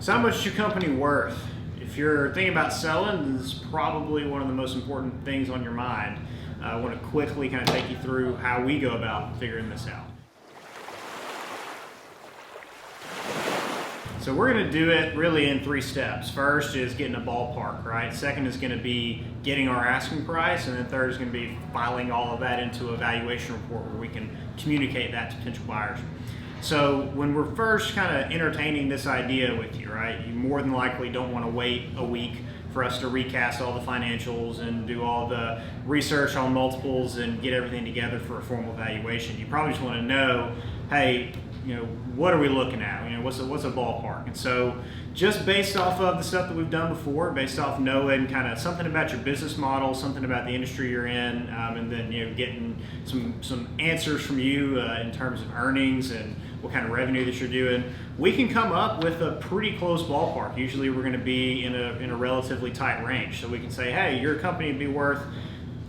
So how much is your company worth? If you're thinking about selling, this is probably one of the most important things on your mind. I want to quickly kind of take you through how we go about figuring this out. So we're going to do it really in 3 steps. First is getting a ballpark, right? Second is going to be getting our asking price, and then third is going to be filing all of that into a valuation report where we can communicate that to potential buyers. So when we're first kind of entertaining this idea with you, right, you more than likely don't want to wait a week for us to recast all the financials and do all the research on multiples and get everything together for a formal valuation. You probably just want to know, hey, what are we looking at? What's a ballpark? And so just based off of the stuff that we've done before, based off knowing kind of something about your business model, something about the industry you're in, and then getting some answers from you in terms of earnings and what kind of revenue that you're doing, we can come up with a pretty close ballpark. Usually we're going to be in a relatively tight range. So we can say, hey, your company would be worth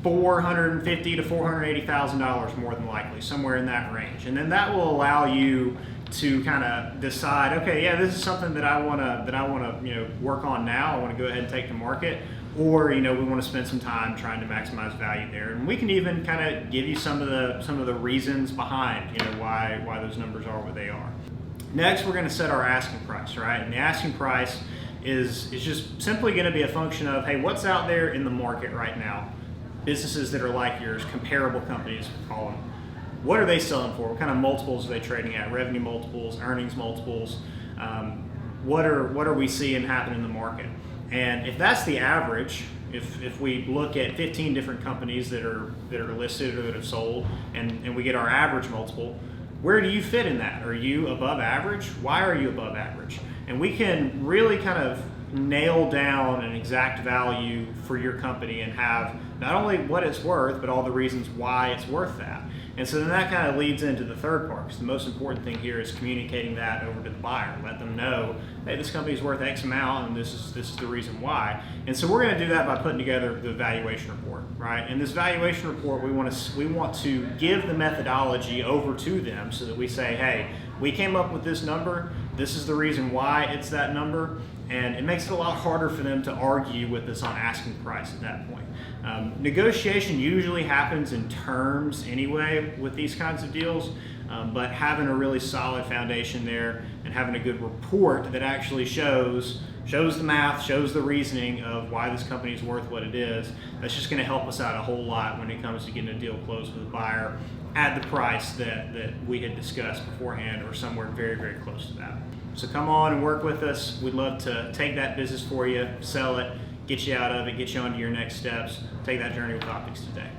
$450,000 to $480,000 more than likely, somewhere in that range. And then that will allow you to kind of decide, okay, yeah, this is something that I want to work on now. I want to go ahead and take to market, or we want to spend some time trying to maximize value there. And we can even kind of give you some of the reasons behind why those numbers are what they are. Next, we're going to set our asking price, right? And the asking price is just simply going to be a function of, hey, what's out there in the market right now? Businesses that are like yours, comparable companies, we call them. What are they selling for? What kind of multiples are they trading at? Revenue multiples, earnings multiples. What are we seeing happen in the market? And if that's the average, if we look at 15 different companies that are listed or that have sold, and we get our average multiple, where do you fit in that? Are you above average? Why are you above average? And we can really kind of nail down an exact value for your company and have not only what it's worth, but all the reasons why it's worth that. And so then that kind of leads into the third part, because the most important thing here is communicating that over to the buyer. Let them know, hey, this company's worth X amount, and this is the reason why. And so we're going to do that by putting together the valuation report, right? And this valuation report, we want to give the methodology over to them so that we say, hey, we came up with this number. This is the reason why it's that number. And it makes it a lot harder for them to argue with us on asking price at that point. Negotiation usually happens in terms anyway with these kinds of deals, but having a really solid foundation there and having a good report that actually shows the math, shows the reasoning of why this company is worth what it is, that's just going to help us out a whole lot when it comes to getting a deal closed with a buyer at the price that we had discussed beforehand, or somewhere very, very close to that. So come on and work with us. We'd love to take that business for you, sell it, get you out of it, get you on to your next steps. Take that journey with Optics today.